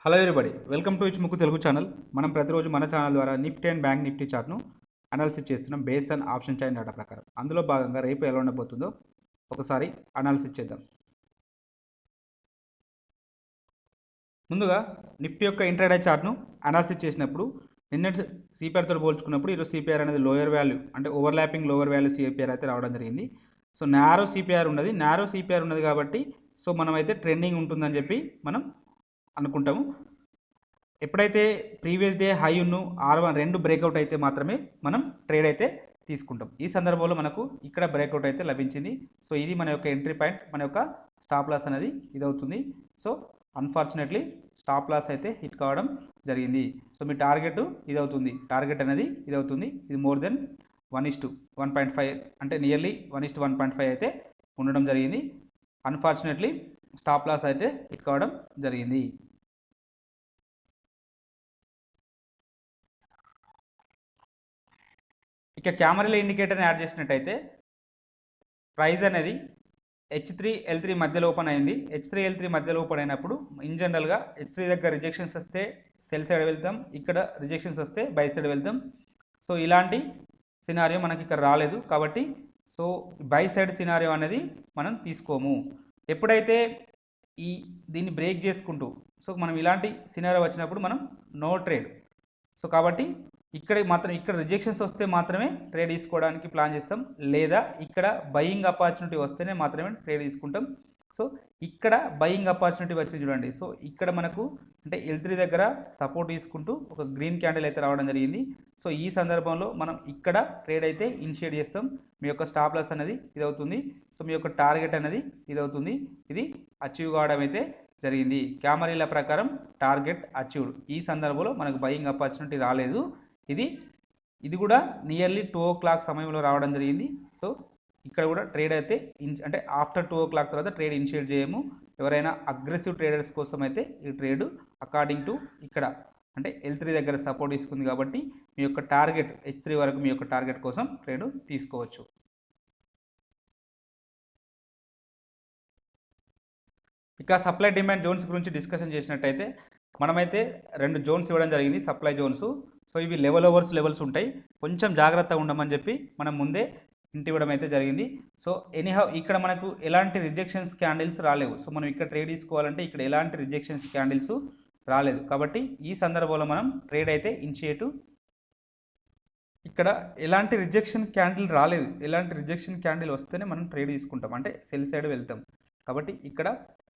Hello everybody, welcome to ఇచ్ముక్కు Telugu channel. మనం ప్రతిరోజు మన ఛానల్ ద్వారా నిఫ్టీ అండ్ బ్యాంక్ నిఫ్టీ చార్ట్ను అనాలిసిస్ చేస్తున్నాం base and option chain data ప్రకారం. అందులో భాగంగా రేపు ఎలా ఉండబోతుందో ఒకసారి అనాలిసిస్ చేద్దాం. ముందుగా నిఫ్టీ యొక్క ఇంట్రాడే చార్ట్ను అనాలిసిస్ చేసినప్పుడు నిన్నటి సిపిఆర్తో పోల్చుకున్నప్పుడు ఈరోజు సిపిఆర్ అనేది లోయర్ వాల్యూ, అంటే ఓవర్లాపింగ్ లోవర్ వాల్యూ సిపిఆర్ అయితే రావడం జరిగింది. సో నారో సిపిఆర్ ఉన్నది కాబట్టి సో మనమైతే ట్రెండింగ్ ఉంటుందని చెప్పి మనం అనుకుంటాము. ఎప్పుడైతే ప్రీవియస్ డే హై ఉన్న R1 రెండు బ్రేక్అవుట్ అయితే మాత్రమే మనం ట్రేడ్ అయితే తీసుకుంటాం. ఈ సందర్భంలో మనకు ఇక్కడ బ్రేక్అవుట్ అయితే లభించింది. సో ఇది మన యొక్క ఎంట్రీ పాయింట్, మన యొక్క స్టాప్ లాస్ అనేది ఇది అవుతుంది. సో అన్ఫార్చునేట్లీ స్టాప్ లాస్ అయితే హిట్ కావడం జరిగింది. సో మీ టార్గెట్ ఇది అవుతుంది, టార్గెట్ అనేది ఇది అవుతుంది. ఇది మోర్ దెన్ 1:1.5 అంటే నియర్లీ 1:1.5 అయితే ఉండడం జరిగింది. అన్ఫార్చునేట్లీ స్టాప్ లాస్ అయితే హిట్ కావడం జరిగింది. ఇక కెమెరాల ఇండికేటర్ని యాడ్ చేసినట్టయితే ప్రైస్ అనేది H3L3 మధ్యలో ఓపెన్ అయింది. H3L3 మధ్యలో ఓపెన్ అయినప్పుడు ఇన్ జనరల్గా H3 దగ్గర రిజెక్షన్స్ వస్తే సెల్ సైడ్ వెళ్తాం, ఇక్కడ రిజెక్షన్స్ వస్తే బై సైడ్ వెళ్తాం. సో ఇలాంటి సినారియో మనకి ఇక్కడ రాలేదు కాబట్టి సో బై సైడ్ సినారియో అనేది మనం తీసుకోము. ఎప్పుడైతే దీన్ని బ్రేక్ చేసుకుంటూ సో మనం ఇలాంటి సినారియో వచ్చినప్పుడు మనం నో ట్రేడ్. సో కాబట్టి ఇక్కడ రిజెక్షన్స్ వస్తే మాత్రమే ట్రేడ్ తీసుకోవడానికి ప్లాన్ చేస్తాం, లేదా ఇక్కడ బయింగ్ ఆపర్చునిటీ వస్తేనే మాత్రమే ట్రేడ్ తీసుకుంటాం. సో ఇక్కడ బయింగ్ ఆపర్చునిటీ వచ్చింది చూడండి. సో ఇక్కడ మనకు అంటే L3 దగ్గర సపోర్ట్ తీసుకుంటూ ఒక గ్రీన్ క్యాండిల్ అయితే రావడం జరిగింది. సో ఈ సందర్భంలో మనం ఇక్కడ ట్రేడ్ అయితే ఇనిషియేట్ చేస్తాం. మీ యొక్క స్టాప్ లాస్ అనేది ఇది అవుతుంది. సో మీ యొక్క టార్గెట్ అనేది ఇది అవుతుంది. ఇది అచీవ్ కావడం అయితే జరిగింది. కెమెరాల ప్రకారం టార్గెట్ అచీవ్డ్. ఈ సందర్భంలో మనకు బయింగ్ ఆపర్చునిటీ రాలేదు. ఇది కూడా నియర్లీ 2 o'clock సమయంలో రావడం జరిగింది. సో ఇక్కడ కూడా ట్రేడ్ అయితే అంటే ఆఫ్టర్ 2 o'clock తర్వాత ట్రేడ్ ఇనిషియేట్ చేయము. ఎవరైనా అగ్రెసివ్ ట్రేడర్స్ కోసం అయితే ఈ ట్రేడ్ అకార్డింగ్ టు ఇక్కడ అంటే L3 దగ్గర సపోర్ట్ తీసుకుంది కాబట్టి మీ యొక్క టార్గెట్ H3 వరకు మీ యొక్క టార్గెట్ కోసం ట్రేడ్ తీసుకోవచ్చు. ఇక సప్లై డిమాండ్ జోన్స్ గురించి డిస్కషన్ చేసినట్టయితే మనమైతే 2 జోన్స్ ఇవ్వడం జరిగింది, సప్లై జోన్స్. సో ఇవి లెవెల్స్ ఉంటాయి, కొంచెం జాగ్రత్తగా ఉండమని చెప్పి మనం ముందే ఇంటి ఇవ్వడం అయితే జరిగింది. సో ఎనీహౌ ఇక్కడ మనకు ఎలాంటి రిజెక్షన్స్ క్యాండిల్స్ రాలేవు. సో మనం ఇక్కడ ట్రేడ్ తీసుకోవాలంటే ఇక్కడ ఎలాంటి రిజెక్షన్స్ క్యాండిల్స్ రాలేదు కాబట్టి ఈ సందర్భంలో మనం ట్రేడ్ అయితే ఇనిషియేట్. ఇక్కడ ఎలాంటి రిజెక్షన్ క్యాండిల్ రాలేదు, ఎలాంటి రిజెక్షన్ క్యాండిల్ వస్తేనే మనం ట్రేడ్ తీసుకుంటాం, అంటే సెల్ సైడ్ వెళ్తాం కాబట్టి ఇక్కడ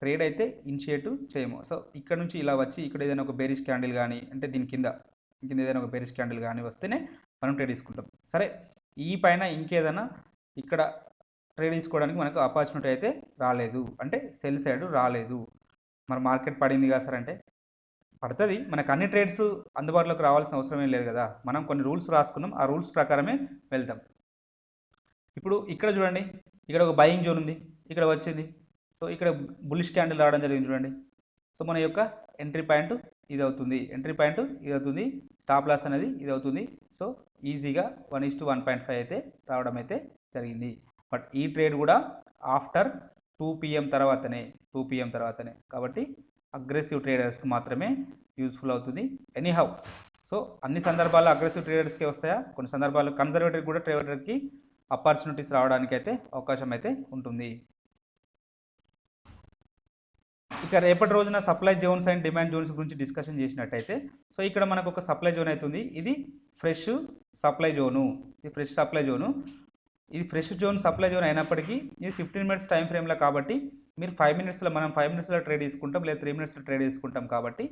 ట్రేడ్ అయితే ఇనిషియేట్ చేయము. సో ఇక్కడ నుంచి ఇలా వచ్చి ఇక్కడ ఏదైనా ఒక బేరిష్ క్యాండిల్ కానీ అంటే దీని కింద ఏదైనా ఒక బేరిష్ క్యాండిల్ కానీ వస్తేనే మనం ట్రేడ్ తీసుకుంటాం. సరే, ఈ పైన ఇంకేదైనా ఇక్కడ ట్రేడ్ తీసుకోవడానికి మనకు ఆపర్చునిటీ అయితే రాలేదు, అంటే సెల్ సైడ్ రాలేదు. మరి మార్కెట్ పడింది కదా సార్ అంటే పడుతుంది, మనకు అన్ని ట్రేడ్స్ అందుబాటులోకి రావాల్సిన అవసరం ఏం లేదు కదా. మనం కొన్ని రూల్స్ రాసుకున్నాం, ఆ రూల్స్ ప్రకారమే వెళ్తాం. ఇప్పుడు ఇక్కడ చూడండి, ఇక్కడ ఒక బయింగ్ జోన్ ఉంది, ఇక్కడ వచ్చింది. సో ఇక్కడ బులిష్ క్యాండిల్ రావడం జరిగింది చూడండి. సో మన యొక్క ఎంట్రీ పాయింట్ ఇది అవుతుంది, స్టాప్ లాస్ అనేది ఇది అవుతుంది. సో ఈజీగా 1:1.5 అయితే రావడం అయితే జరిగింది. బట్ ఈ ట్రేడ్ కూడా ఆఫ్టర్ 2 PM తర్వాతనే కాబట్టి అగ్రెసివ్ ట్రేడర్స్కి మాత్రమే యూస్ఫుల్ అవుతుంది. ఎనీహౌ సో అన్ని సందర్భాల్లో అగ్రెసివ్ ట్రేడర్స్కే వస్తాయా, కొన్ని సందర్భాల్లో కన్జర్వేటివ్ కూడా ట్రేడర్కి ఆపర్చునిటీస్ రావడానికి అయితే అవకాశం అయితే ఉంటుంది. ఇక రేపటి రోజున supply zones and demand zones గురించి డిస్కషన్ చేసినట్టయితే సో ఇక్కడ మనకు ఒక సప్లై జోన్ అవుతుంది. ఇది ఫ్రెష్ సప్లై జోను, ఇది ఫ్రెష్ సప్లై జోన్ అయినప్పటికీ ఇది 15 minutes టైం ఫ్రేమ్లో కాబట్టి మీరు 5 minutesలో మనం 5 minutesలో ట్రేడ్ తీసుకుంటాం, లేదా 3 minutesలో ట్రేడ్ తీసుకుంటాం కాబట్టి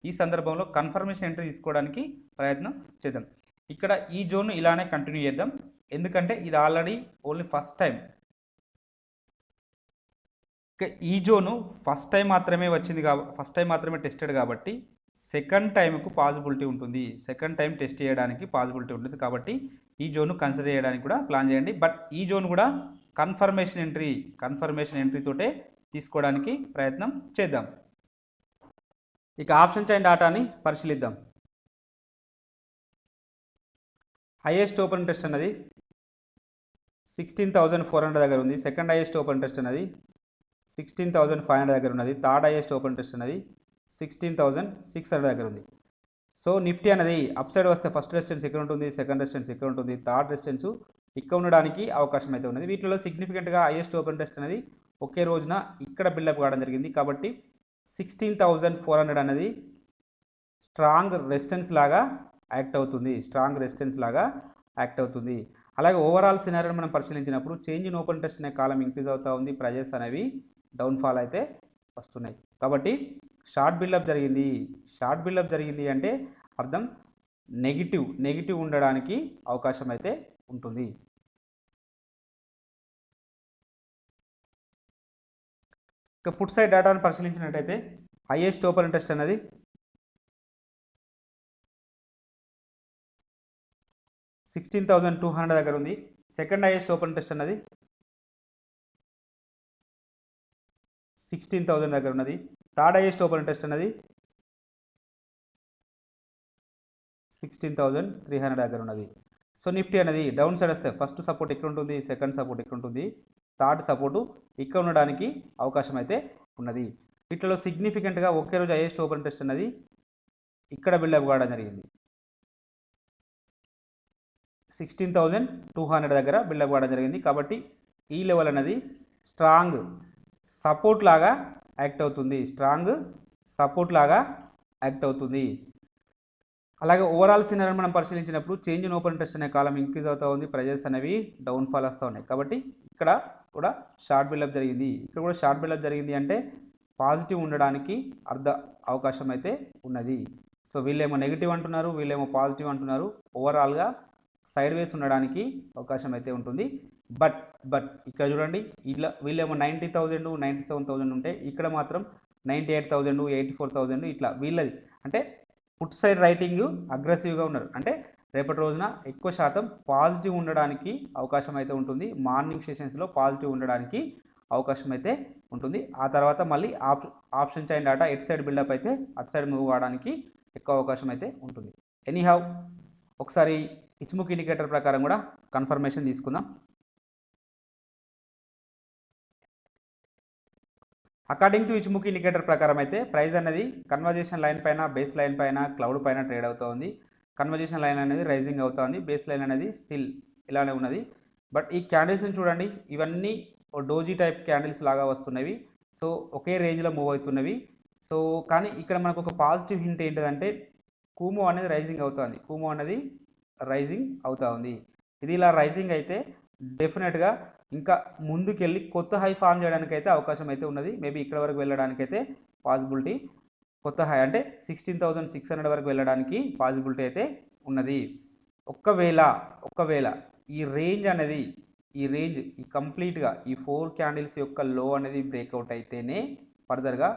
ఈ సందర్భంలో కన్ఫర్మేషన్ ఎంట్రీ తీసుకోవడానికి ప్రయత్నం చేద్దాం. ఇక్కడ ఈ జోన్ ఇలానే కంటిన్యూ చేద్దాం, ఎందుకంటే ఇది ఆల్రెడీ ఓన్లీ ఫస్ట్ టైం. ఈ జోను ఫస్ట్ టైం మాత్రమే టెస్టెడ్ కాబట్టి సెకండ్ టైంకు పాసిబిలిటీ ఉంటుంది, టెస్ట్ చేయడానికి పాసిబిలిటీ ఉంటుంది కాబట్టి ఈ జోను కన్సిడర్ చేయడానికి కూడా ప్లాన్ చేయండి. బట్ ఈ జోన్ కూడా కన్ఫర్మేషన్ ఎంట్రీతోటే తీసుకోవడానికి ప్రయత్నం చేద్దాం. ఇక ఆప్షన్ చైన్ డాటాని పరిశీలిద్దాం. హైయెస్ట్ ఓపెన్ ఇంట్రెస్ట్ అన్నది 16,400 దగ్గర ఉంది. సెకండ్ హైయెస్ట్ ఓపెన్ ఇంట్రెస్ట్ అన్నది 16,500 దగ్గర ఉన్నది. థర్డ్ హైయెస్ట్ ఓపెన్ ఇంట్రెస్ట్ అనేది 16,600 దగ్గర ఉంది. సో నిఫ్టీ అనేది అప్ సైడ్ వస్తే ఫస్ట్ రెసిస్టెన్స్ ఇక్కడ ఉంటుంది, సెకండ్ రెసిస్టెన్స్ ఇక్కడ ఉంటుంది, థర్డ్ రెసిస్టెన్స్ ఇక్కడ ఉండడానికి అవకాశం అయితే ఉన్నది. వీటిలో సిగ్నిఫికెంట్గా హైయెస్ట్ ఓపెన్ టెస్ట్ అనేది ఒకే రోజున ఇక్కడ బిల్డప్ కావడం జరిగింది. కాబట్టి 16,400 అనేది స్ట్రాంగ్ రెసిస్టెన్స్ లాగా యాక్ట్ అవుతుంది. అలాగే ఓవరాల్ సినారియోని మనం పరిశీలించినప్పుడు చేంజ్ ఇన్ ఓపెన్ టెస్ట్ అనే కాలం ఇంక్రీజ్ అవుతూ ఉంది, ప్రైజెస్ అనేవి డౌన్ఫాల్ అయితే వస్తున్నాయి. కాబట్టి షార్ట్ బిల్డప్ జరిగింది అంటే అర్థం నెగిటివ్ ఉండడానికి అవకాశం అయితే ఉంటుంది. ఇక పుట్ సైడ్ డేటాను పరిశీలించినట్టయితే హైయెస్ట్ ఓపెన్ ఇంట్రెస్ట్ అనేది 16,200 దగ్గర ఉంది. సెకండ్ హైయెస్ట్ ఓపెన్ ఇంట్రెస్ట్ అనేది 16,000 దగ్గర ఉన్నది. థర్డ్ హైయెస్ట్ ఓపెన్ ఇంట్రెస్ట్ అనేది 16,300 దగ్గర ఉన్నది. సో నిఫ్టీ అనేది డౌన్ సైడ్ వస్తే ఫస్ట్ సపోర్ట్ ఇక్కడ ఉంటుంది, సెకండ్ సపోర్ట్ ఇక్కడ ఉంటుంది, థర్డ్ సపోర్టు ఇక్కడ ఉండడానికి అవకాశం అయితే ఉన్నది. వీటిలో సిగ్నిఫికెంట్గా ఒకే రోజు హైయెస్ట్ ఓపెన్ ఇంట్రెస్ట్ అనేది ఇక్కడ బిల్డప్ కావడం జరిగింది. 16,200 దగ్గర బిల్డప్ కావడం జరిగింది. కాబట్టి ఈ లెవెల్ అనేది స్ట్రాంగ్ సపోర్ట్ లాగా యాక్ట్ అవుతుంది. అలాగే ఓవరాల్ సినారీ మనం పరిశీలించినప్పుడు చేంజ్ ఇన్ ఓపెన్ ఇంట్రెస్ట్ అనే కాలం ఇంక్రీజ్ అవుతూ ఉంది, ప్రైజెస్ అనేవి డౌన్ఫాల్ వస్తూ ఉన్నాయి. కాబట్టి ఇక్కడ కూడా షార్ట్ బిల్డప్ జరిగింది అంటే పాజిటివ్ ఉండడానికి అవకాశం అయితే ఉన్నది. సో వీళ్ళేమో నెగిటివ్ అంటున్నారు, వీళ్ళేమో పాజిటివ్ అంటున్నారు. ఓవరాల్గా సైడ్ వేస్ ఉండడానికి అవకాశం అయితే ఉంటుంది. బట్ ఇక్కడ చూడండి, వీళ్ళేమో 90,000 97,000 ఉంటే ఇక్కడ మాత్రం 98,000 84,000 ఇట్లా వీళ్ళది అంటే పుట్ సైడ్ రైటింగ్ అగ్రెసివ్గా ఉన్నారు. అంటే రేపటి రోజున ఎక్కువ శాతం పాజిటివ్ ఉండడానికి అవకాశం అయితే ఉంటుంది. మార్నింగ్ సెషన్స్లో పాజిటివ్ ఉండడానికి అవకాశం అయితే ఉంటుంది. ఆ తర్వాత మళ్ళీ option chain data at side buildup అయితే అట్ సైడ్ మూవ్ కావడానికి ఎక్కువ అవకాశం అయితే ఉంటుంది. ఎనీహౌ ఒకసారి ఇచ్ముక్ ఇండికేటర్ ప్రకారం కూడా కన్ఫర్మేషన్ తీసుకుందాం. అకార్డింగ్ టు ఇచ్ముక్ ఇండికేటర్ ప్రకారం అయితే ప్రైస్ అనేది కన్వర్జేషన్ లైన్ పైన, బేస్ లైన్ పైన, క్లౌడ్ పైన ట్రేడ్ అవుతుంది. కన్వర్జేషన్ లైన్ అనేది రైజింగ్ అవుతుంది, బేస్ లైన్ అనేది స్టిల్ ఇలానే ఉన్నది. బట్ ఈ క్యాండిల్స్ని చూడండి, ఇవన్నీ డోజీ టైప్ క్యాండిల్స్ లాగా వస్తున్నవి. సో ఒకే రేంజ్లో మూవ్ అవుతున్నవి. సో కానీ ఇక్కడ మనకు ఒక పాజిటివ్ హింట్ ఏంటిదంటే కూమో అనేది రైజింగ్ అవుతూ ఉంది. ఇది ఇలా రైజింగ్ అయితే డెఫినెట్గా ఇంకా ముందుకెళ్ళి కొత్త హై ఫామ్ చేయడానికి అయితే అవకాశం అయితే ఉన్నది. మేబీ ఇక్కడ వరకు వెళ్ళడానికి అయితే పాసిబిలిటీ, కొత్త హై అంటే 16,600 వరకు వెళ్ళడానికి పాసిబిలిటీ అయితే ఉన్నది. ఒకవేళ ఈ రేంజ్ కంప్లీట్గా ఈ 4 క్యాండిల్స్ యొక్క లో అనేది బ్రేక్అవుట్ అయితేనే ఫర్దర్గా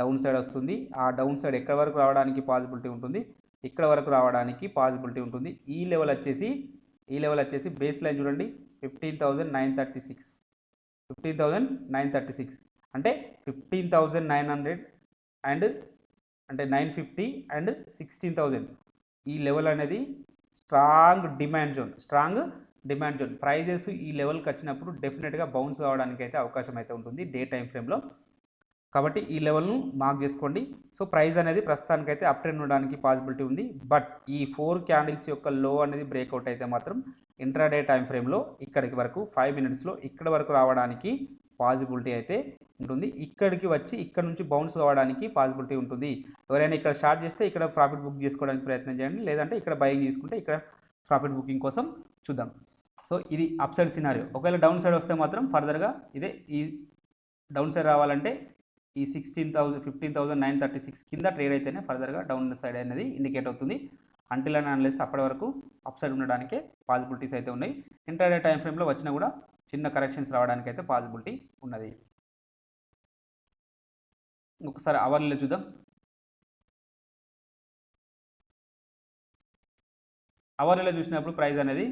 డౌన్ సైడ్ వస్తుంది. ఆ డౌన్ సైడ్ ఎక్కడ వరకు రావడానికి పాసిబిలిటీ ఉంటుంది, ఇక్కడ వరకు రావడానికి పాసిబిలిటీ ఉంటుంది. ఈ లెవెల్ వచ్చేసి బేస్ లైన్ చూడండి 15,936 అంటే 15,900 అండ్ అంటే 950 అండ్ 16,000 ఈ లెవెల్ అనేది స్ట్రాంగ్ డిమాండ్ జోన్. ప్రైజెస్ ఈ లెవెల్కి వచ్చినప్పుడు డెఫినెట్గా బౌన్స్ కావడానికి అయితే అవకాశం అయితే ఉంటుంది డే టైం ఫ్రేమ్లో. కాబట్టి ఈ లెవెల్ను మార్క్ చేసుకోండి. సో ప్రైస్ అనేది ప్రస్తుతానికైతే అప్ ట్రెండ్ ఉండడానికి పాసిబిలిటీ ఉంది. బట్ ఈ 4 క్యాండిల్స్ యొక్క లో అనేది బ్రేక్అవుట్ అయితే మాత్రం ఇంట్రాడే టైం ఫ్రేమ్లో ఇక్కడికి వరకు 5 మినిట్స్లో ఇక్కడ వరకు రావడానికి పాసిబిలిటీ అయితే ఉంటుంది. ఇక్కడికి వచ్చి ఇక్కడ నుంచి బౌన్స్ కావడానికి పాసిబిలిటీ ఉంటుంది. ఎవరైనా ఇక్కడ షార్ట్ చేస్తే ఇక్కడ ప్రాఫిట్ బుక్ చేసుకోవడానికి ప్రయత్నం చేయండి, లేదంటే ఇక్కడ బయింగ్ తీసుకుంటే ఇక్కడ ప్రాఫిట్ బుకింగ్ కోసం చూద్దాం. సో ఇది అప్ సైడ్ సినారియో. ఒకవేళ డౌన్ సైడ్ వస్తే మాత్రం ఫర్దర్గా ఈ డౌన్ సైడ్ రావాలంటే ఈ 15,936 కింద ట్రేడ్ అయితేనే ఫర్దర్గా డౌన్ సైడ్ అనేది ఇండికేట్ అవుతుంది. అంటిల్ అండ్ అన్లెస్ అప్పటి వరకు అప్ సైడ్ ఉండడానికే పాసిబిలిటీస్ అయితే ఉన్నాయి. ఇంటర్డే టైం ఫ్రేమ్లో వచ్చినా కూడా చిన్న కరెక్షన్స్ రావడానికి అయితే పాసిబిలిటీ ఉన్నది. ఒకసారి అవర్లీలో చూద్దాం. అవర్లీలో చూసినప్పుడు ప్రైస్ అనేది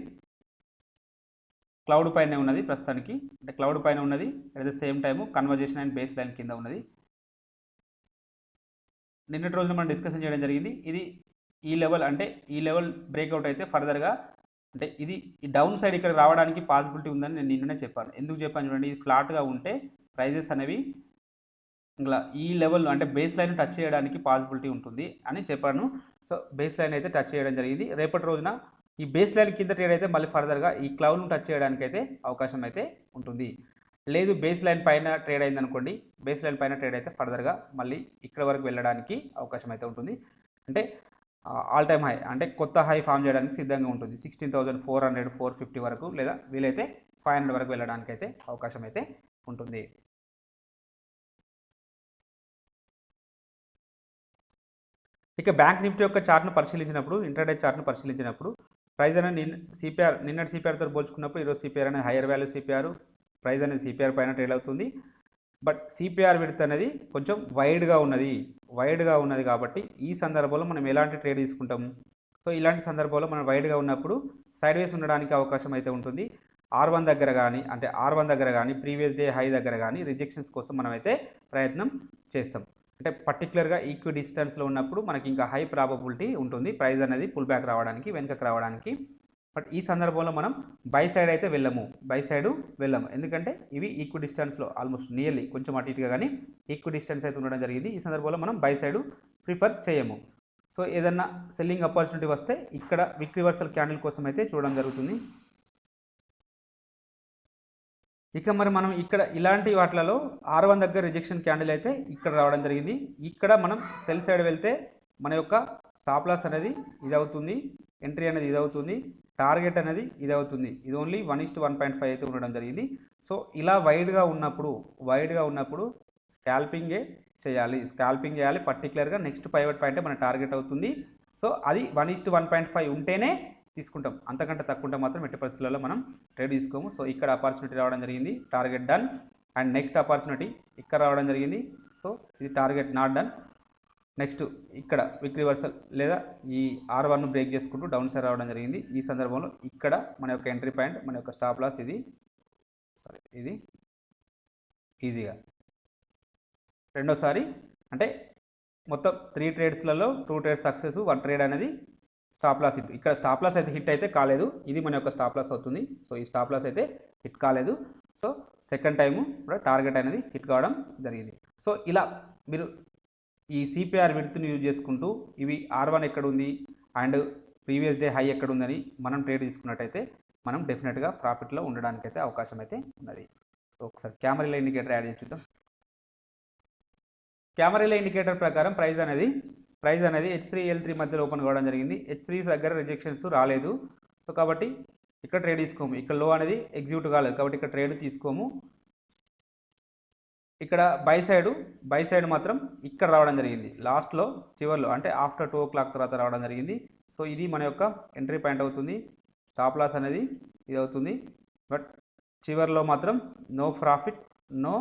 క్లౌడ్ పైన ఉన్నది ప్రస్తుతానికి, అంటే క్లౌడ్ పైన ఉన్నది. At the same time conversation and base line కింద ఉన్నది. నిన్నటి రోజున మనం డిస్కషన్ చేయడం జరిగింది. ఇది ఈ లెవెల్ బ్రేక్అవుట్ అయితే ఫర్దర్గా అంటే ఇది ఈ డౌన్ సైడ్ ఇక్కడ రావడానికి పాసిబిలిటీ ఉందని నేను నిన్ననే చెప్పాను. ఎందుకు చెప్పాను చూడండి, ఇది ఫ్లాట్గా ఉంటే ప్రైజెస్ అనేవి ఇలా ఈ లెవెల్ అంటే బేస్ లైన్ టచ్ చేయడానికి పాసిబిలిటీ ఉంటుంది అని చెప్పాను. సో బేస్ లైన్ అయితే టచ్ చేయడం జరిగింది. రేపటి రోజున ఈ బేస్ లైన్ కింద ట్రేడ్ అయితే మళ్ళీ ఫర్దర్గా ఈ క్లౌడ్ను టచ్ చేయడానికి అయితే అవకాశం అయితే ఉంటుంది. లేదు బేస్ లైన్ పైన ట్రేడ్ అయిందనుకోండి, బేస్ లైన్ పైన ట్రేడ్ అయితే ఫర్దర్గా మళ్ళీ ఇక్కడ వరకు వెళ్ళడానికి అవకాశం అయితే ఉంటుంది. అంటే ఆల్ టైమ్ హై అంటే కొత్త హై ఫామ్ చేయడానికి సిద్ధంగా ఉంటుంది. 16,400 450 వరకు, లేదా వీలైతే 500 వరకు వెళ్ళడానికి అయితే అవకాశం అయితే ఉంటుంది. ఇక బ్యాంక్ నిఫ్టీ యొక్క చార్ట్ను పరిశీలించినప్పుడు, ఇంట్రాడే చార్ట్ను పరిశీలించినప్పుడు ప్రైస్ అనేది సిపిఆర్ నిన్నటి సిపిఆర్తో పోల్చుకున్నప్పుడు ఈరోజు సిపిఆర్ అనేది హైయర్ వాల్యూ సిపిఆర్, ప్రైస్ అనేది సిపిఆర్ పైన ట్రేడ్ అవుతుంది. బట్ సిపిఆర్ విడ్త్ అనేది కొంచెం వైడ్గా ఉన్నది కాబట్టి ఈ సందర్భంలో మనం ఎలాంటి ట్రేడ్ తీసుకుంటాము? సో ఇలాంటి సందర్భంలో మనం వైడ్గా ఉన్నప్పుడు సైడ్ వేస్ ఉండడానికి అవకాశం అయితే ఉంటుంది. R1 దగ్గర కానీ ప్రీవియస్ డే హై దగ్గర కానీ రిజెక్షన్స్ కోసం మనం అయితే ప్రయత్నం చేస్తాం. అంటే పర్టికులర్గా ఈక్వి డిస్టెన్స్లో ఉన్నప్పుడు మనకి ఇంకా హై ప్రాబబిలిటీ ఉంటుంది ప్రైస్ అనేది పుల్ బ్యాక్ రావడానికి, వెనుకకు రావడానికి. బట్ ఈ సందర్భంలో మనం బై సైడ్ అయితే వెళ్ళము, ఎందుకంటే ఇవి ఈక్వి డిస్టెన్స్లో ఆల్మోస్ట్ నియర్లీ కొంచెం అటు ఇటుగా కానీ ఈక్వి డిస్టెన్స్ అయితే ఉండడం జరిగింది. ఈ సందర్భంలో మనం బై సైడ్ ప్రిఫర్ చేయము. సో ఏదన్నా సెల్లింగ్ ఆపర్చునిటీ వస్తే ఇక్కడ విక్ రివర్సల్ క్యాండిల్ కోసం అయితే చూడడం జరుగుతుంది. ఇక మరి మనం ఇక్కడ ఇలాంటి వాటిలలో R1 దగ్గర రిజెక్షన్ క్యాండిల్ అయితే ఇక్కడ రావడం జరిగింది. ఇక్కడ మనం సెల్ సైడ్ వెళ్తే మన యొక్క స్టాప్ లాస్ అనేది ఇది అవుతుంది, ఎంట్రీ అనేది ఇది అవుతుంది, టార్గెట్ అనేది ఇది అవుతుంది. ఇది ఓన్లీ 1:1.5 అయితే ఉండడం జరిగింది. సో ఇలా వైడ్గా ఉన్నప్పుడు స్కాల్పింగ్ చేయాలి. పర్టికులర్గా నెక్స్ట్ పైవట్ పాయింట్ మన టార్గెట్ అవుతుంది. సో అది 1:1.5 ఉంటేనే తీసుకుంటాం, అంతకంటే తక్కువ ఉంటే మాత్రం ఎట్టి పరిస్థితులలో మనం ట్రేడ్ తీసుకోము. సో ఇక్కడ ఆపర్చునిటీ రావడం జరిగింది, target done. And next opportunity ఇక్కడ రావడం జరిగింది. సో ఇది టార్గెట్ నాట్ డన్. నెక్స్ట్ ఇక్కడ విక్ రివర్సల్ లేదా ఈ R1 బ్రేక్ చేసుకుంటూ డౌన్ సైడ్ రావడం జరిగింది. ఈ సందర్భంలో ఇక్కడ మన యొక్క ఎంట్రీ పాయింట్, మన యొక్క స్టాప్ లాస్ ఇది ఈజీగా రెండోసారి అంటే మొత్తం 3 ట్రేడ్స్లలో 2 ట్రేడ్స్ సక్సెస్, 1 ట్రేడ్ అనేది స్టాప్ లాస్ హిట్. ఇక్కడ స్టాప్ లాస్ అయితే హిట్ అయితే కాలేదు, ఇది మన యొక్క స్టాప్ లాస్ అవుతుంది. సో ఈ స్టాప్ లాస్ అయితే హిట్ కాలేదు. సో సెకండ్ టైము కూడా టార్గెట్ అనేది హిట్ కావడం జరిగింది. సో ఇలా మీరు ఈ సిపిఆర్ విడ్త్ని యూజ్ చేసుకుంటూ ఇవి R1 ఎక్కడ ఉంది అండ్ ప్రీవియస్ డే హై ఎక్కడ ఉందని మనం ట్రేడ్ తీసుకున్నట్టయితే మనం డెఫినెట్గా ప్రాఫిట్లో ఉండడానికి అయితే అవకాశం అయితే ఉన్నది. సో ఒకసారి కెమెరా ఇండికేటర్ యాడ్ చేసి చూద్దాం. కెమెరా ఇండికేటర్ ప్రకారం ప్రైస్ అనేది H3 L3 మధ్యలో ఓపెన్ కావడం జరిగింది. H3 దగ్గర రిజెక్షన్స్ రాలేదు. సో కాబట్టి ఇక్కడ ట్రేడ్ తీసుకోము, ఇక్కడ లో అనేది ఎగ్జిక్యూట్ కాలేదు కాబట్టి ఇక్కడ ట్రేడ్ తీసుకోము. ఇక్కడ బై సైడ్ మాత్రం ఇక్కడ రావడం జరిగింది, లాస్ట్లో చివర్లో అంటే ఆఫ్టర్ 2 o'clock తర్వాత రావడం జరిగింది. సో ఇది మన యొక్క ఎంట్రీ పాయింట్ అవుతుంది, స్టాప్ లాస్ అనేది ఇది అవుతుంది. బట్ చివర్లో మాత్రం నో ప్రాఫిట్ నో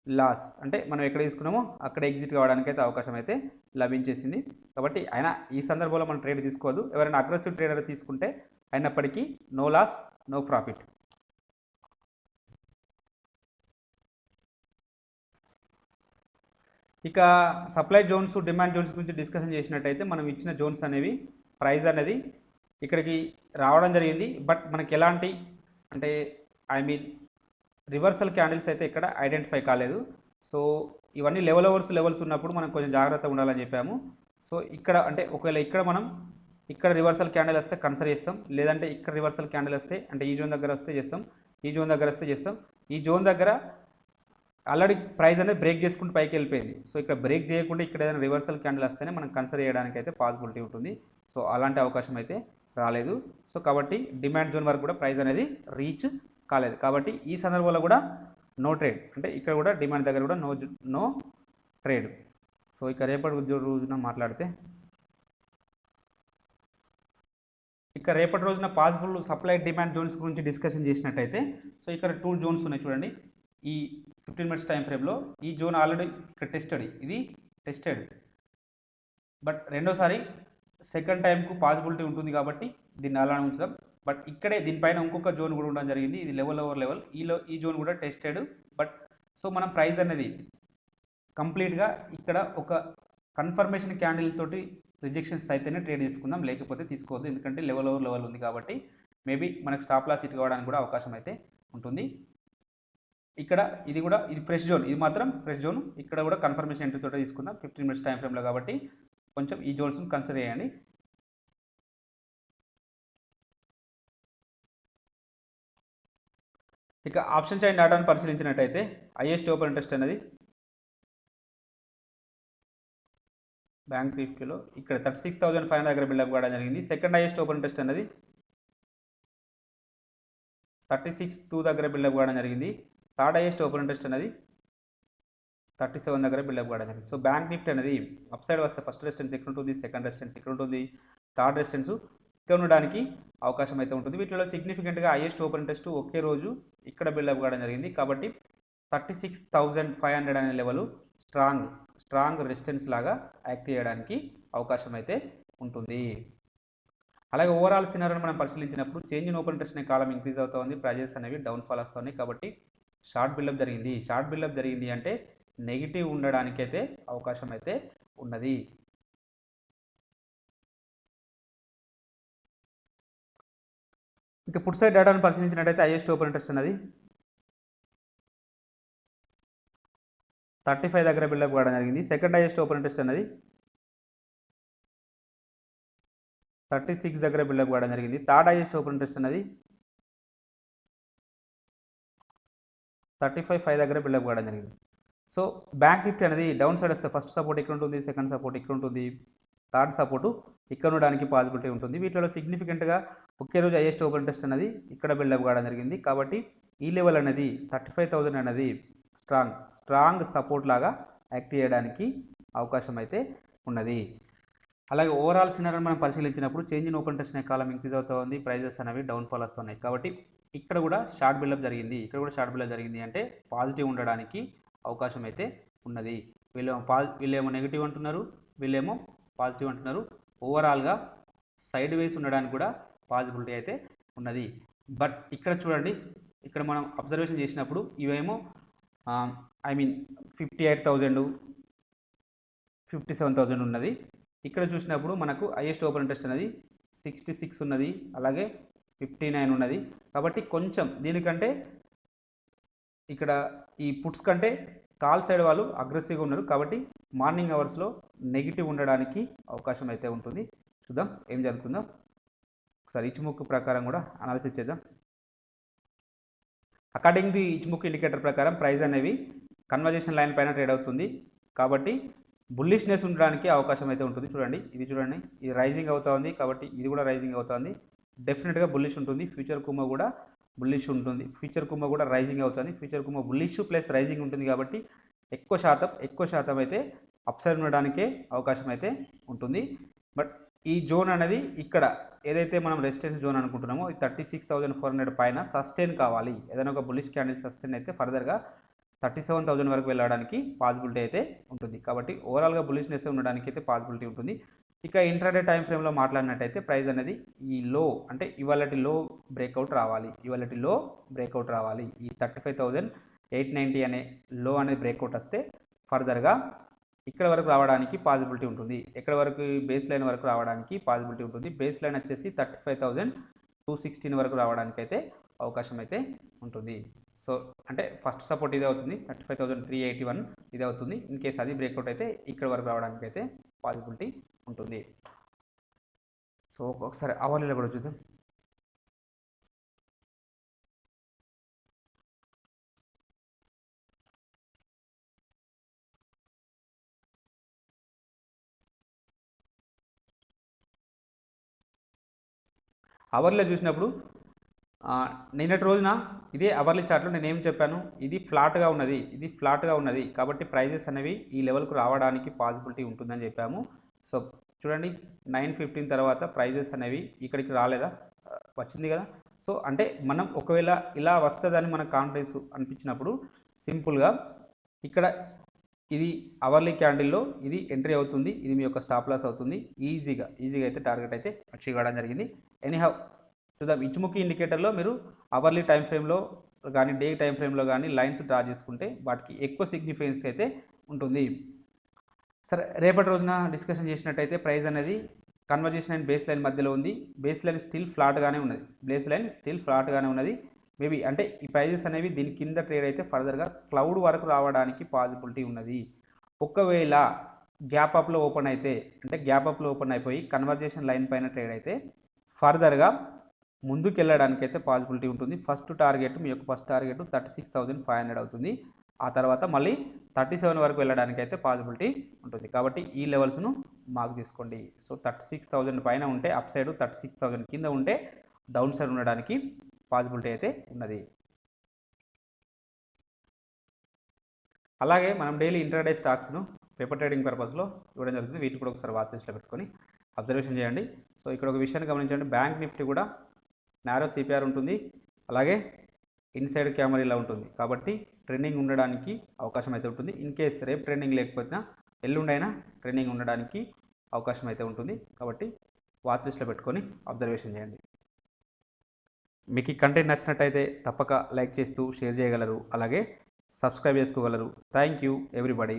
లాస్, అంటే మనం ఎక్కడ తీసుకున్నామో అక్కడ ఎగ్జిట్ కావడానికి అయితే అవకాశం అయితే లభించేసింది. కాబట్టి అయినా ఈ సందర్భంలో మనం ట్రేడ్ తీసుకోవద్దు. ఎవరైనా అగ్రెసివ్ ట్రేడర్ తీసుకుంటే అయినప్పటికీ నో లాస్ నో ప్రాఫిట్. ఇక సప్లై జోన్స్ డిమాండ్ జోన్స్ గురించి డిస్కషన్ చేసినట్టయితే మనం ఇచ్చిన జోన్స్ అనేవి ప్రైస్ అనేది ఇక్కడికి రావడం జరిగింది. బట్ మనకి ఎలాంటి అంటే రివర్సల్ క్యాండిల్స్ అయితే ఇక్కడ ఐడెంటిఫై కాలేదు. సో ఇవన్నీ లెవెల్స్ ఉన్నప్పుడు మనం కొంచెం జాగ్రత్తగా ఉండాలని చెప్పాము. సో ఇక్కడ అంటే ఒకవేళ ఇక్కడ రివర్సల్ క్యాండిల్ వస్తే కన్సిడర్ చేస్తాం, లేదంటే ఇక్కడ రివర్సల్ క్యాండిల్ వస్తే అంటే ఈ జోన్ దగ్గర వస్తే చేస్తాం, ఈ జోన్ దగ్గర ఆల్రెడీ ప్రైస్ అనేది బ్రేక్ చేసుకుంటూ పైకి వెళ్ళిపోయింది. సో ఇక్కడ బ్రేక్ చేయకుండా ఇక్కడ ఏదైనా రివర్సల్ క్యాండిల్ వస్తేనే మనం కన్సిడర్ చేయడానికి అయితే పాసిబిలిటీ ఉంటుంది. సో అలాంటి అవకాశం అయితే రాలేదు. సో కాబట్టి డిమాండ్ జోన్ వరకు కూడా ప్రైస్ అనేది రీచ్ కాలేదు. కాబట్టి ఈ సందర్భంలో కూడా నో ట్రేడ్, అంటే ఇక్కడ కూడా డిమాండ్ దగ్గర కూడా నో ట్రేడ్. సో ఇక రేపటి రోజున మాట్లాడితే రేపటి రోజున పాసిబుల్ సప్లై డిమాండ్ జోన్స్ గురించి డిస్కషన్ చేసినట్టయితే సో ఇక్కడ 2 జోన్స్ ఉన్నాయి చూడండి. ఈ 15 minutes టైం ఫ్రేమ్లో ఈ జోన్ ఆల్రెడీ ఇక్కడ టెస్టెడ్, బట్ రెండోసారి సెకండ్ టైంకు పాసిబిలిటీ ఉంటుంది కాబట్టి దీన్ని అలానే ఉంచుదాం. బట్ ఇక్కడే దీనిపైన ఇంకొక జోన్ కూడా ఉండడం జరిగింది, ఇది లెవెల్. ఈ జోన్ కూడా టెస్టెడ్. బట్ సో మనం ప్రైస్ అనేది కంప్లీట్గా ఇక్కడ ఒక కన్ఫర్మేషన్ క్యాండిల్ తోటి రిజెక్షన్స్ అయితేనే ట్రేడ్ తీసుకుందాం, లేకపోతే తీసుకోవద్దు. ఎందుకంటే లెవెల్ ఉంది కాబట్టి మేబీ మనకు స్టాప్ లాస్ హిట్ కావడానికి కూడా అవకాశం అయితే ఉంటుంది. ఇక్కడ ఇది కూడా ఇది ఫ్రెష్ జోన్, ఇది మాత్రం ఫ్రెష్ జోన్. ఇక్కడ కూడా కన్ఫర్మేషన్ ఎంట్రీ తోటే తీసుకుందాం 15 మినిట్స్ టైం ఫ్రేమ్లో కాబట్టి కొంచెం ఈ జోన్స్ని కన్సిడర్ చేయండి. ఇక ఆప్షన్ చైన్ డేటాను పరిశీలించినట్టయితే హైయెస్ట్ ఓపెన్ ఇంట్రెస్ట్ అనేది బ్యాంక్ నిఫ్టీలో ఇక్కడ 36,500 దగ్గర బిల్డప్ కావడం జరిగింది. సెకండ్ హైయెస్ట్ ఓపెన్ ఇంట్రెస్ట్ అనేది 36,200 దగ్గర బిల్డప్ కావడం జరిగింది. థర్డ్ హైయెస్ట్ ఓపెన్ ఇంట్రెస్ట్ అనేది 37 దగ్గర బిల్డప్ కావడం జరిగింది. సో బ్యాంక్ నిఫ్టీ అనేది అప్ సైడ్ వస్తే ఫస్ట్ రెసిస్టెన్స్ ఎక్కడ ఉంటుంది, సెకండ్ రెసిస్టెన్స్ ఎక్కడ ఉంటుంది, థర్డ్ రెసిస్టెన్స్ ఇక్కడ ఉండడానికి అవకాశం అయితే ఉంటుంది. వీటిలో సిగ్నిఫికెంట్గా హైయెస్ట్ ఓపెన్ ఇంట్రెస్ట్ ఒకే రోజు ఇక్కడ బిల్డప్ కావడం జరిగింది. కాబట్టి 36,500 అనే లెవెల్ స్ట్రాంగ్ రెసిస్టెన్స్ లాగా యాక్ట్ చేయడానికి అవకాశం అయితే ఉంటుంది. అలాగే ఓవరాల్ సినారియోని మనం పరిశీలించినప్పుడు చేంజ్ ఇన్ ఓపెన్ ఇంట్రెస్ట్ అనే కాలం ఇంక్రీజ్ అవుతూ ఉంది, ప్రైజెస్ అనేవి డౌన్ఫాల్ వస్తున్నాయి. కాబట్టి షార్ట్ బిల్డప్ జరిగింది అంటే నెగిటివ్ ఉండడానికైతే అవకాశం అయితే ఉన్నది. ఇంకా పుట్ సైడ్ డేటాను పరిశీలించినట్టయితే హైయెస్ట్ ఓపెన్ ఇంట్రెస్ట్ అనేది 35 దగ్గర బిల్డప్ కావడం జరిగింది. సెకండ్ హైయెస్ట్ ఓపెన్ ఇంట్రెస్ట్ అనేది 36 దగ్గర బిల్డప్ కావడం జరిగింది. థర్డ్ హైయెస్ట్ ఓపెన్ ఇంట్రెస్ట్ అనేది 35,500 దగ్గర బిల్డప్ కావడం జరిగింది. సో బ్యాంక్ నిఫ్టీ అనేది డౌన్ సైడ్ వస్తే ఫస్ట్ సపోర్ట్ ఇక్కడ ఉంటుంది, సెకండ్ సపోర్ట్ ఇక్కడ ఉంటుంది, థర్డ్ సపోర్టు ఇక్కడ ఉండడానికి పాసిబిలిటీ ఉంటుంది. వీటిలో సిగ్నిఫికెంట్గా ఒకే రోజు హైయెస్ట్ ఓపెన్ ఇంట్రెస్ట్ అనేది ఇక్కడ బిల్డప్ కావడం జరిగింది. కాబట్టి ఈ లెవెల్ అనేది 35,000 అనేది స్ట్రాంగ్ సపోర్ట్ లాగా యాక్ట్ చేయడానికి అవకాశం అయితే ఉన్నది. అలాగే ఓవరాల్ సినారియోని మనం పరిశీలించినప్పుడు చేంజ్ ఇన్ ఓపెన్ ఇంట్రెస్ట్ అనే కాలం ఇంక్రీజ్ అవుతూ ఉంది, ప్రైజెస్ అనేవి డౌన్ఫాల్ వస్తున్నాయి. కాబట్టి ఇక్కడ కూడా షార్ట్ బిల్డప్ జరిగింది అంటే పాజిటివ్ ఉండడానికి అవకాశం అయితే ఉన్నది. వీళ్ళేమో నెగిటివ్ అంటున్నారు, వీళ్ళేమో పాజిటివ్ అంటున్నారు. ఓవరాల్గా సైడ్ వేస్ ఉండడానికి కూడా పాసిబిలిటీ అయితే ఉన్నది. బట్ ఇక్కడ చూడండి, ఇక్కడ మనం అబ్జర్వేషన్ చేసినప్పుడు ఇవేమో 58,000 57,000 ఉన్నది. ఇక్కడ చూసినప్పుడు మనకు హైయెస్ట్ ఓపెన్ ఇంట్రెస్ట్ అనేది 66 ఉన్నది, అలాగే 59 ఉన్నది. కాబట్టి కొంచెం దీనికంటే ఇక్కడ ఈ పుట్స్ కంటే కాల్ సైడ్ వాళ్ళు అగ్రెసివ్గా ఉన్నారు. కాబట్టి మార్నింగ్ అవర్స్లో నెగిటివ్ ఉండడానికి అవకాశం అయితే ఉంటుంది. చూద్దాం ఏం జరుగుతుందో. ఒకసారి ఇచ్ముక్ ప్రకారం కూడా అనాలిసిస్ చేద్దాం. అకార్డింగ్ ది ఇచ్ముక్ ఇండికేటర్ ప్రకారం ప్రైస్ అనేవి కన్వర్జేషన్ లైన్ పైన ట్రేడ్ అవుతుంది. కాబట్టి బుల్లిష్నెస్ ఉండడానికి అవకాశం అయితే ఉంటుంది. చూడండి, ఇది రైజింగ్ అవుతా ఉంది. కాబట్టి ఇది కూడా రైజింగ్ అవుతుంది. డెఫినెట్గా బుల్లిష్ ఉంటుంది. ఫ్యూచర్ కుమ్మ కూడా బుల్లిష్ ఉంటుంది. ఫ్యూచర్ కుమ్మ కూడా రైజింగ్ అవుతుంది. ఫ్యూచర్ కుమ్మ బుల్లిష్ ప్లస్ రైజింగ్ ఉంటుంది. కాబట్టి ఎక్కువ శాతం అయితే అప్సైడ్ ఉండడానికే అవకాశం అయితే ఉంటుంది. బట్ ఈ జోన్ అనేది ఇక్కడ ఏదైతే మనం రెసిస్టెన్స్ జోన్ అనుకుంటున్నామో ఈ 36,400 పైన సస్టైన్ కావాలి. ఏదైనా ఒక బుల్లిష్ క్యాండిల్ సస్టైన్ అయితే ఫర్దర్గా 37,000 వరకు వెళ్ళడానికి పాసిబిలిటీ అయితే ఉంటుంది. కాబట్టి ఓవరాల్గా బుల్లిష్నెస్ ఉండడానికి అయితే పాసిబిలిటీ ఉంటుంది. ఇక ఇంట్రాడే టైం ఫ్రేమ్లో మాట్లాడినట్టయితే ప్రైస్ అనేది ఈ లో అంటే ఇవాళటి లో బ్రేక్అవుట్ రావాలి. ఈ 35,890 అనే లో అనేది బ్రేక్అవుట్ వస్తే ఫర్దర్గా ఇక్కడ వరకు రావడానికి పాసిబిలిటీ ఉంటుంది. ఎక్కడ వరకు బేస్ లైన్ వరకు రావడానికి పాసిబిలిటీ ఉంటుంది. బేస్ లైన్ వచ్చేసి 35,216 వరకు రావడానికి అయితే అవకాశం అయితే ఉంటుంది. సో అంటే ఫస్ట్ సపోర్ట్ ఇదే అవుతుంది, 35,381 ఇదే అవుతుంది. ఇన్ కేస్ అది బ్రేక్అవుట్ అయితే ఇక్కడ వరకు రావడానికి అయితే పాసిబిలిటీ ఉంటుంది. సో ఒకసారి అవర్లీలో కూడా చూద్దాం. అవర్లో చూసినప్పుడు నిన్నటి రోజున ఇదే అవర్లీ చార్ట్లో నేను ఏం చెప్పాను, ఇది ఫ్లాట్గా ఉన్నది కాబట్టి ప్రైజెస్ అనేవి ఈ లెవెల్కు రావడానికి పాసిబిలిటీ ఉంటుందని చెప్పాము. సో చూడండి 9:15 తర్వాత ప్రైజెస్ అనేవి ఇక్కడికి రాలేదా, వచ్చింది కదా. సో అంటే మనం ఒకవేళ ఇలా వస్తుందని మనకు కాన్ఫిడెన్స్ అనిపించినప్పుడు సింపుల్గా ఇక్కడ ఇది అవర్లీ క్యాండిల్లో ఇది ఎంట్రీ అవుతుంది, ఇది మీ యొక్క స్టాప్ లాస్ అవుతుంది. ఈజీగా అయితే టార్గెట్ అయితే అచీవ్ కావడం జరిగింది. ఎనీహౌ చూద్దాం. ఇచ్చుముఖి ఇండికేటర్లో మీరు అవర్లీ టైం ఫ్రేమ్లో కానీ డే టైం ఫ్రేమ్లో కానీ లైన్స్ డ్రా చేసుకుంటే వాటికి ఎక్కువ సిగ్నిఫికెన్స్ అయితే ఉంటుంది. సరే, రేపటి రోజున డిస్కషన్ చేసినట్టయితే ప్రైస్ అనేది కన్వర్జేషన్ అండ్ బేస్ లైన్ మధ్యలో ఉంది. బేస్ లైన్ స్టిల్ ఫ్లాట్గానే ఉన్నది. మేబీ అంటే ఈ ప్రైజెస్ అనేవి దీని కింద ట్రేడ్ అయితే ఫర్దర్గా క్లౌడ్ వరకు రావడానికి పాసిబిలిటీ ఉన్నది. ఒకవేళ గ్యాప్ అప్లో ఓపెన్ అయితే, అంటే గ్యాప్ అప్లో ఓపెన్ అయిపోయి కన్వర్జేషన్ లైన్ పైన ట్రేడ్ అయితే ఫర్దర్గా ముందుకు వెళ్ళడానికి అయితే పాసిబిలిటీ ఉంటుంది. మీ యొక్క ఫస్ట్ టార్గెట్ 36,500 అవుతుంది. ఆ తర్వాత మళ్ళీ 37 వరకు వెళ్ళడానికి అయితే పాసిబిలిటీ ఉంటుంది. కాబట్టి ఈ లెవెల్స్ను మార్క్ చేసుకోండి. సో 36,000 పైన ఉంటే అప్ సైడ్, 36,000 కింద ఉంటే డౌన్ సైడ్ ఉండడానికి పాసిబిలిటీ అయితే ఉన్నది. అలాగే మనం డైలీ ఇంట్రాడే స్టాక్స్ను పేపర్ ట్రేడింగ్ పర్పస్లో ఇవ్వడం జరుగుతుంది. వీటిని కూడా ఒకసారి వాచ్ లిస్ట్లో పెట్టుకొని అబ్జర్వేషన్ చేయండి. సో ఇక్కడ ఒక విషయాన్ని గమనించండి, బ్యాంక్ నిఫ్టీ కూడా నారో సిపిఆర్ ఉంటుంది, అలాగే ఇన్సైడ్ క్యామరా ఇలా ఉంటుంది. కాబట్టి ట్రెండింగ్ ఉండడానికి అవకాశం అయితే ఉంటుంది. ఇన్ కేస్ రేపు ట్రెండింగ్ లేకపోయినా ఎల్లుండైనా ట్రెండింగ్ ఉండడానికి అవకాశం అయితే ఉంటుంది. కాబట్టి వాచ్ లిస్ట్లో పెట్టుకొని అబ్జర్వేషన్ చేయండి. మీకు ఈ కంటెంట్ నచ్చినట్టయితే తప్పక లైక్ చేస్తూ షేర్ చేయగలరు, అలాగే సబ్స్క్రైబ్ చేసుకోగలరు. Thank you everybody.